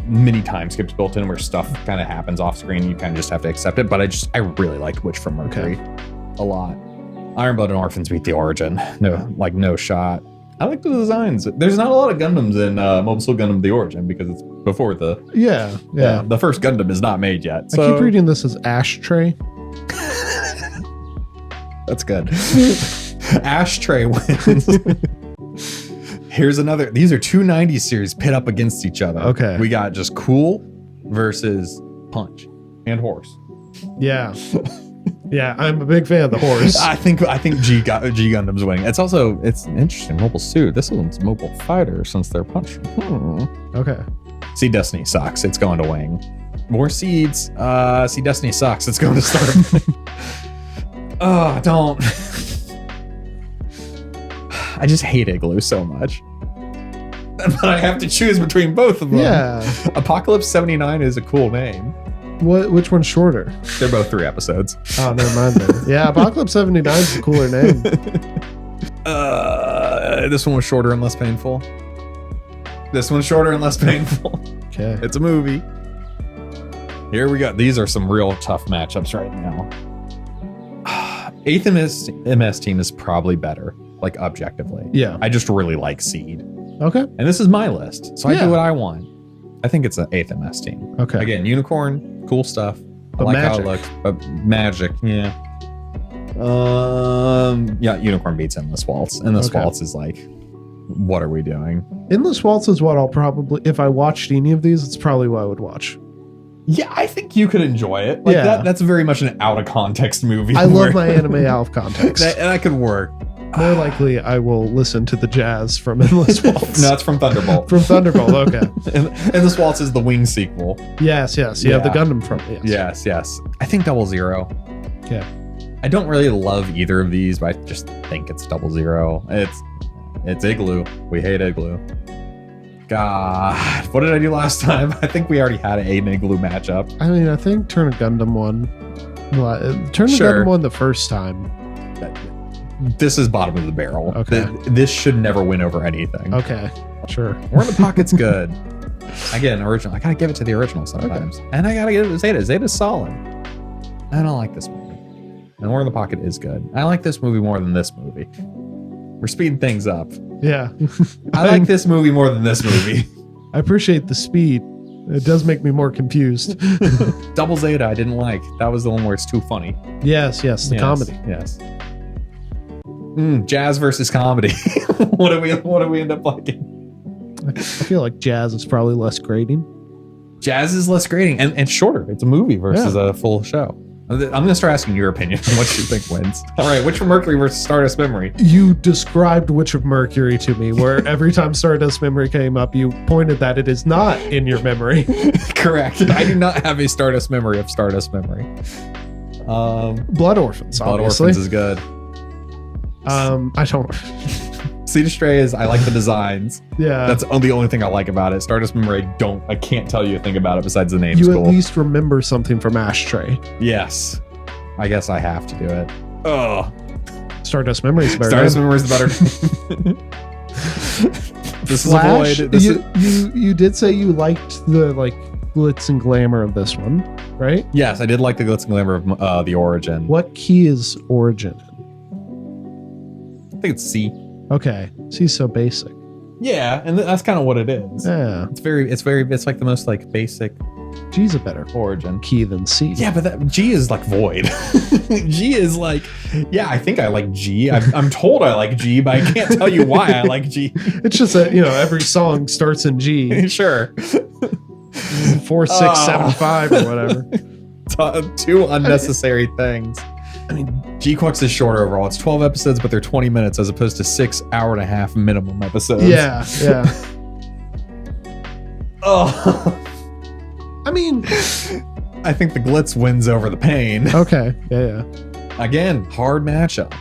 mini time skips built in where stuff kind of happens off screen. You kind of just have to accept it. But I really liked Witch from Mercury a lot. Iron-Blooded Orphans beat the Origin. No shot. I like the designs. There's not a lot of Gundams in Mobile Suit Gundam The Origin because it's before the... Yeah. The first Gundam is not made yet. So. I keep reading this as Ashtray. That's good. Ashtray wins. Here's another. These are two 90s series pit up against each other. Okay. We got just Cool versus Punch and Horse. Yeah. Yeah, I'm a big fan of the Horse. I think G Gundam's winning. It's an interesting mobile suit. This one's mobile fighter since they're Punch. Okay. Seed Destiny sucks. It's going to Wing. More seeds. Seed Destiny sucks. It's going to start. Oh, don't. I just hate Igloo so much. But I have to choose between both of them. Yeah. Apocalypse 79 is a cool name. Which one's shorter? They're both 3 episodes. Oh, never mind then. Yeah, Apocalypse 79 is a cooler name. This one was shorter and less painful. This one's shorter and less painful. Okay. It's a movie. Here we go. These are some real tough matchups right now. 8th MS team is probably better. like objectively. Yeah. I just really like Seed. Okay. And this is my list, so I Yeah. do what I want. I think it's an 8th MS team. Okay. Again, Unicorn, cool stuff. I But like how magic. it looks, but magic, yeah. Yeah, Unicorn beats Endless Waltz. Endless Okay. Waltz is like, what are we doing? Endless Waltz is what I'll probably, if I watched any of these, it's probably what I would watch. Yeah, I think you could enjoy it. Like Yeah. that's very much an out of context movie. I where- love my anime out of context. that could work. More likely, I will listen to the jazz from Endless Waltz. No, it's from Thunderbolt. From Thunderbolt, okay. Endless Waltz is the Wing sequel. Yes. You have the Yeah. Gundam from it. Yes. I think 00. Okay. I don't really love either of these, but I just think it's 00. It's Igloo. We hate Igloo. God, what did I do last time? I think we already had an Igloo matchup. I mean, I think Turn of Gundam won. Well, Turn of Sure. Gundam won the first time. This is bottom of the barrel. Okay. This should never win over anything. Okay, sure. War in the Pocket's good. Again, original. I gotta give it to the original sometimes. And I gotta give it to Zeta. Zeta's solid. I don't like this movie. And War in the Pocket is good. I like this movie more than this movie. We're speeding things up. Yeah. I like this movie more than this movie. I appreciate the speed. It does make me more confused. Double Zeta I didn't like. That was the one where it's too funny. Yes, the Yes, comedy. Yes. Jazz versus comedy. What do we end up liking? I feel like jazz is probably less grating. Jazz is less grating and shorter. It's a movie versus a full show. I'm gonna start asking your opinion on what you think wins. All right, Witch of Mercury versus Stardust Memory. You described Witch of Mercury to me, where every time Stardust Memory came up, you pointed that it is not in your memory. Correct. I do not have a Stardust Memory of Stardust Memory. Blood Orphans, Blood obviously. Orphans is good. I don't. Seed Astray is I like the designs. Yeah. That's the only thing I like about it. Stardust Memory, I can't tell you a thing about it besides the name. you Cool. at least remember something from Ashtray. Yes. I guess I have to do it. Oh, Stardust Memory is better. Stardust Memory is the better. This is a Flash, void. you did say you liked the like glitz and glamour of this one, right? Yes, I did like the glitz and glamour of the Origin. What key is Origin? I think it's C. Okay, she's so basic. Yeah, and that's kind of what it is. Yeah, It's like the most like basic G's a better Origin. key than C. Yeah, but G is like void. G is like, yeah, I think I like G. I'm told I like G, but I can't tell you why I like G. It's just that every song starts in G. Sure. 4, 6, 7, 5 or whatever. Two unnecessary things. I mean, G-Quux is shorter overall. It's 12 episodes, but they're 20 minutes as opposed to 6 hour-and-a-half minimum episodes. yeah. Oh. I mean, I think the glitz wins over the pain. okay. Yeah. Again, hard matchup.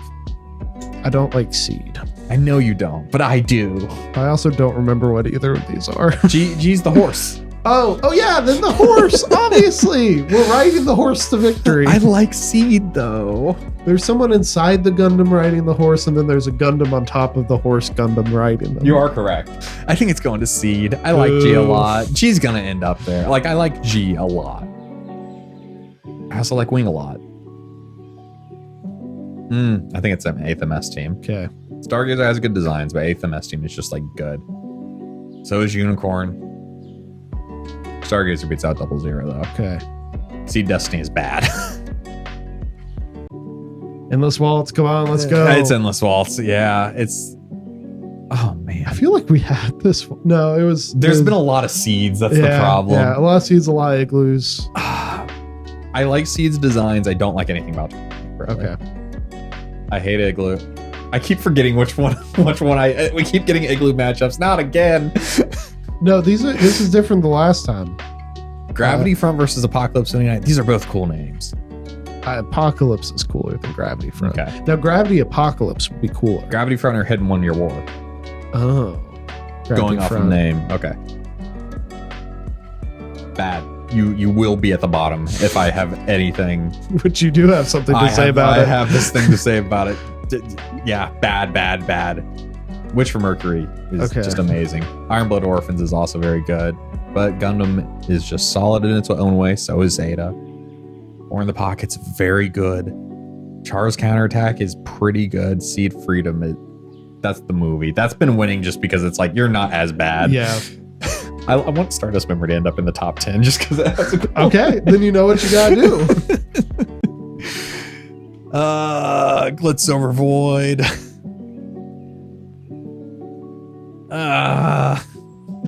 I don't like Seed. I know you don't, but I do. I also don't remember what either of these are. G's the horse. Oh yeah, then the horse, obviously. We're riding the horse to victory. I like Seed, though. There's someone inside the Gundam riding the horse, and then there's a Gundam on top of the horse Gundam riding them. You are correct. I think it's going to Seed. I like G a Ooh. lot. G's going to end up there. Like, I like G a lot. I also like Wing a lot. I think it's an 8th MS team. Okay. Stargazer has good designs, but 8th MS team is just like good. So is Unicorn. Stargazer beats out 00 though. Okay. Seed Destiny is bad. Endless Waltz, come on, let's go. It's Endless Waltz. Yeah, it's. Oh man, I feel like we had this one. No, it was. There's been a lot of Seeds. That's the Yeah, problem. a lot of Seeds, a lot of Igloos. I like Seed's designs. I don't like anything about it. Really. Okay. I hate Igloo. I keep forgetting which one we keep getting Igloo matchups. Not again. No, this is different the last time. Gravity Front versus Apocalypse 29. These are both cool names. Apocalypse is cooler than Gravity Front. Okay. Now, Gravity Apocalypse would be cooler. Gravity Front or Hidden 1 Year War. Oh. Gravity Going off the Front. name. Okay. Bad. You will be at the bottom if I have anything. Which you do have something to say about I it. have this thing to say about it. Yeah, bad. Witch for Mercury is Okay. just amazing. Iron Blood Orphans is also very good, but Gundam is just solid in its own way. So is Zeta. War in the Pocket's very good. Char's Counterattack is pretty good. Seed Freedom That's the movie. That's been winning just because it's like you're not as bad. Yeah. I want Stardust Memory to end up in the top 10 just because it has a cool Okay, then you know what you gotta do. Glitz over Void.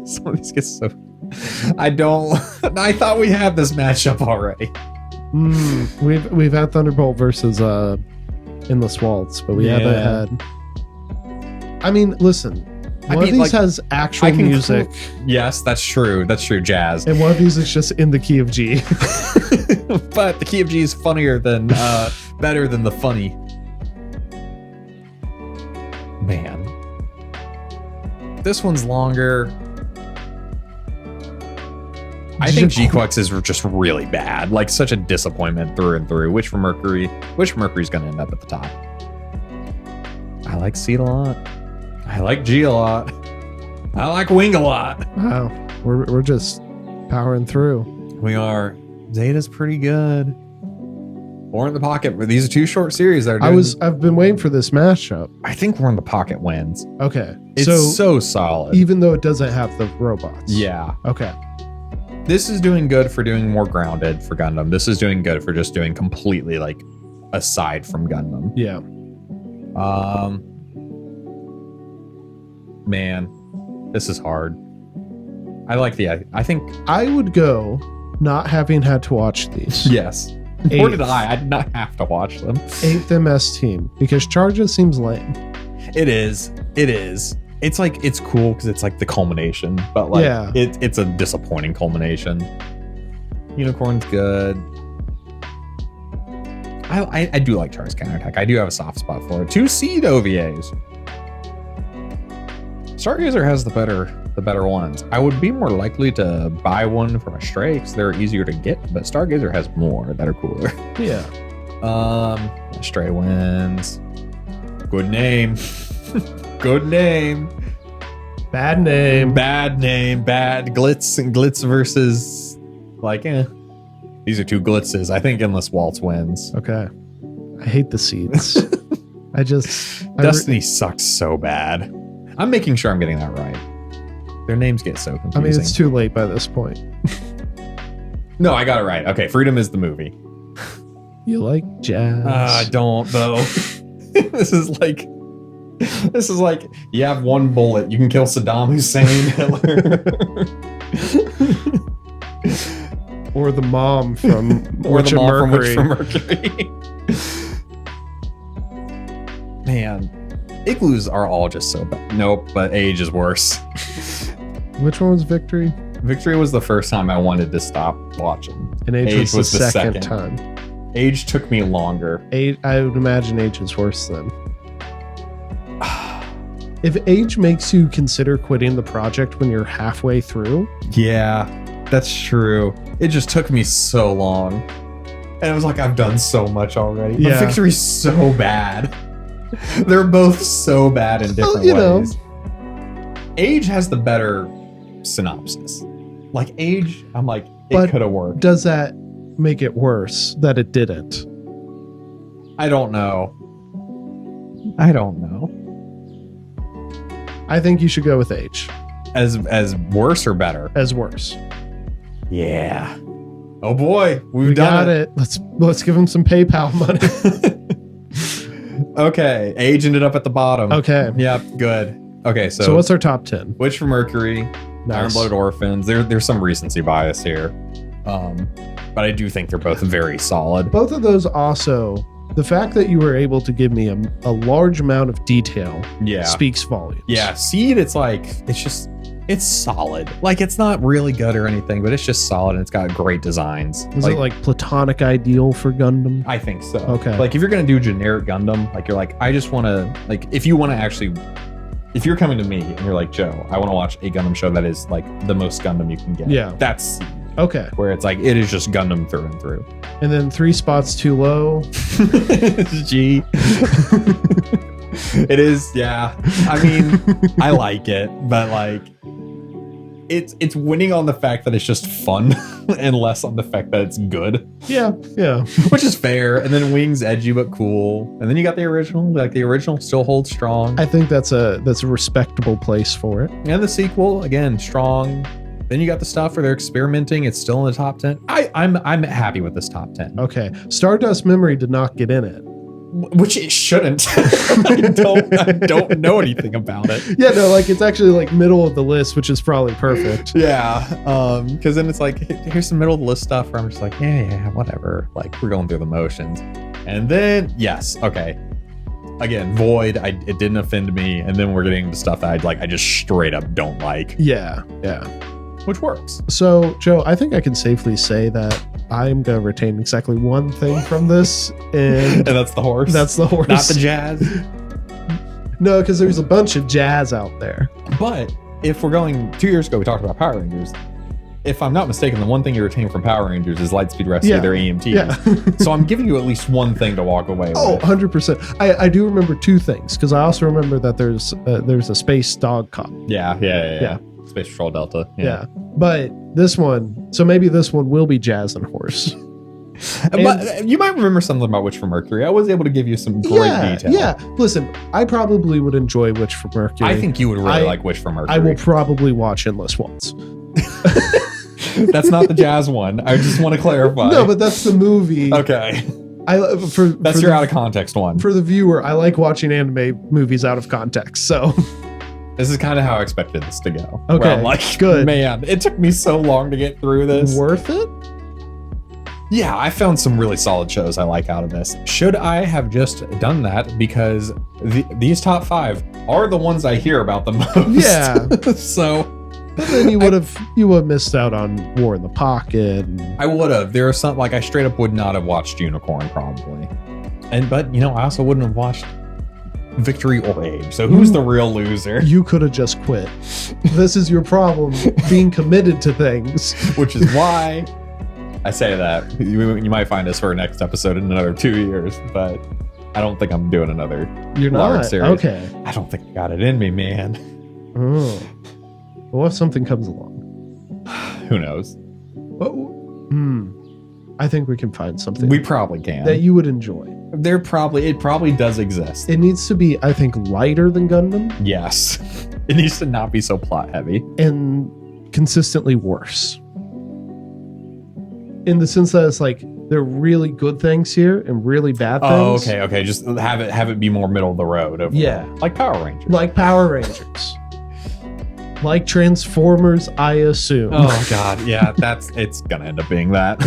Some of these get so. I thought we had this matchup already. We've had Thunderbolt versus Endless Waltz, but we haven't had. I mean, listen. One of these has actual music. Yes, that's true. That's true. Jazz. And one of these is just in the key of G. But the key of G is funnier than better than the funny. Man, this one's longer. I think G-Quex is just really bad. Like such a disappointment through and through. Wish for Mercury's going to end up at the top. I like Seed a lot. I like G a lot. I like Wing a lot. Wow, we're just powering through. We are. Zeta's pretty good. War in the Pocket. These are two short series that are doing. I've been waiting for this matchup. I think War in the Pocket wins. Okay. It's so solid. Even though it doesn't have the robots. Yeah. Okay. This is doing good for doing more grounded for Gundam. This is doing good for just doing completely like aside from Gundam. Yeah. Man, this is hard. I think I would go not having had to watch these. Yes. Nor did I. I did not have to watch them. 8th MS team, because Charges seems lame. It is. It's like, it's cool because it's like the culmination, but like it's a disappointing culmination. Unicorn's good. I do like Char's Counterattack. I do have a soft spot for it. 2 Seed OVAs. Stargazer has the better ones. I would be more likely to buy one from a Stray because they're easier to get, but Stargazer has more that are cooler. Yeah. Stray wins. Good name. Good name. Bad name. Bad name. Bad Glitz and Glitz versus these are 2 Glitzes. I think Endless Waltz wins. Okay. I hate the Seeds. Destiny sucks so bad. I'm making sure I'm getting that right. Their names get so confusing. I mean, it's too late by this point. No, I got it right. Okay, Freedom is the movie. You like jazz? I don't though. This is like you have one bullet. You can kill Saddam Hussein, Hitler, or the mom from Witch from Mercury. Man, Igloos are all just so bad. Nope, but Age is worse. Which one was Victory? Victory was the first time I wanted to stop watching. And Age was the second time. Age took me longer. I would imagine Age is worse then. If Age makes you consider quitting the project when you're halfway through. Yeah, that's true. It just took me so long. And it was like, I've done so much already. Yeah. But Victory's so bad. They're both so bad in different ways. Age has the better synopsis. Like Age, I'm like, it could have worked. Does that make it worse that it didn't? I don't know. I think you should go with Age. As worse or better? As worse. Yeah. Oh boy, we got it. Let's give him some PayPal money. Okay, Age ended up at the bottom. Okay. Yep, good. Okay, so what's our top 10? Witch for Mercury, nice. Iron-Blooded Orphans. There's some recency bias here. But I do think they're both very solid. Both of those also, the fact that you were able to give me a large amount of detail speaks volumes. Yeah, Seed, it's solid. Like, it's not really good or anything, but it's just solid and it's got great designs. Is it like platonic ideal for Gundam? I think so. Okay. Like, if you're going to do generic Gundam, like, you're like, I just want to, like, if you want to actually, if you're coming to me and you're like, Joe, I want to watch a Gundam show that is, like, the most Gundam you can get. Yeah. That's Seed. Okay. Where it's like, it is just Gundam through and through. And then 3 spots too low. G. It is, yeah. I mean, I like it, but like, it's winning on the fact that it's just fun and less on the fact that it's good. Yeah. Which is fair. And then Wings, edgy but cool. And then you got the original. Like the original still holds strong. I think that's a respectable place for it. And the sequel, again, strong. Then you got the stuff where they're experimenting. It's still in the top 10. I'm happy with this top 10. Okay. Stardust Memory did not get in it. Which it shouldn't. I don't know anything about it. Yeah, no, like it's actually like middle of the list, which is probably perfect. Yeah. Because then it's like, here's some middle of the list stuff where I'm just like, yeah, whatever. Like we're going through the motions. And then, yes, okay. Again, Void, it didn't offend me. And then we're getting into stuff that I just straight up don't like. Yeah. Which works. So, Joe, I think I can safely say that I'm going to retain exactly one thing from this. And that's the horse. That's the horse. Not the jazz. No, because there's a bunch of jazz out there. But if we're going 2 years ago, we talked about Power Rangers. If I'm not mistaken, the one thing you retain from Power Rangers is Lightspeed Rescue, their EMTs. Yeah. So I'm giving you at least one thing to walk away with. 100%. I do remember two things, because I also remember that there's a space dog cop. Yeah. Space Patrol Delta. Yeah. But this one, so maybe this one will be jazz and horse. But you might remember something about Witch from Mercury. I was able to give you some great detail. Yeah. Listen, I probably would enjoy Witch from Mercury. I think you would really like Witch from Mercury. I will probably watch Endless Waltz. That's not the jazz one. I just want to clarify. No, but that's the movie. Okay. That's your out of context one. For the viewer, I like watching anime movies out of context, so... This is kind of how I expected this to go. Okay, I'm like, good. Man, it took me so long to get through this. Worth it? Yeah, I found some really solid shows I like out of this. Should I have just done that? Because these top 5 are the ones I hear about the most. Yeah. So... But then you would have missed out on War in the Pocket. I would have. There are some, like, I straight up would not have watched Unicorn probably. But I also wouldn't have watched Victory or Abe. So who's the real loser? You could have just quit. This is your problem, being committed to things. Which is why I say that. You might find us for our next episode in another 2 years, but I don't think I'm doing another large series. Okay. I don't think I got it in me, man. Oh. What if something comes along? Who knows? I think we can find something. We probably can. That you would enjoy. It probably does exist. It needs to be, I think, lighter than Gundam. Yes. It needs to not be so plot heavy. And consistently worse. In the sense that it's like, there are really good things here and really bad things. Oh, okay. Just have it be more middle of the road. Overall. Yeah. Like Power Rangers. Like Power Rangers. Like Transformers, I assume. Oh God, yeah, it's gonna end up being that.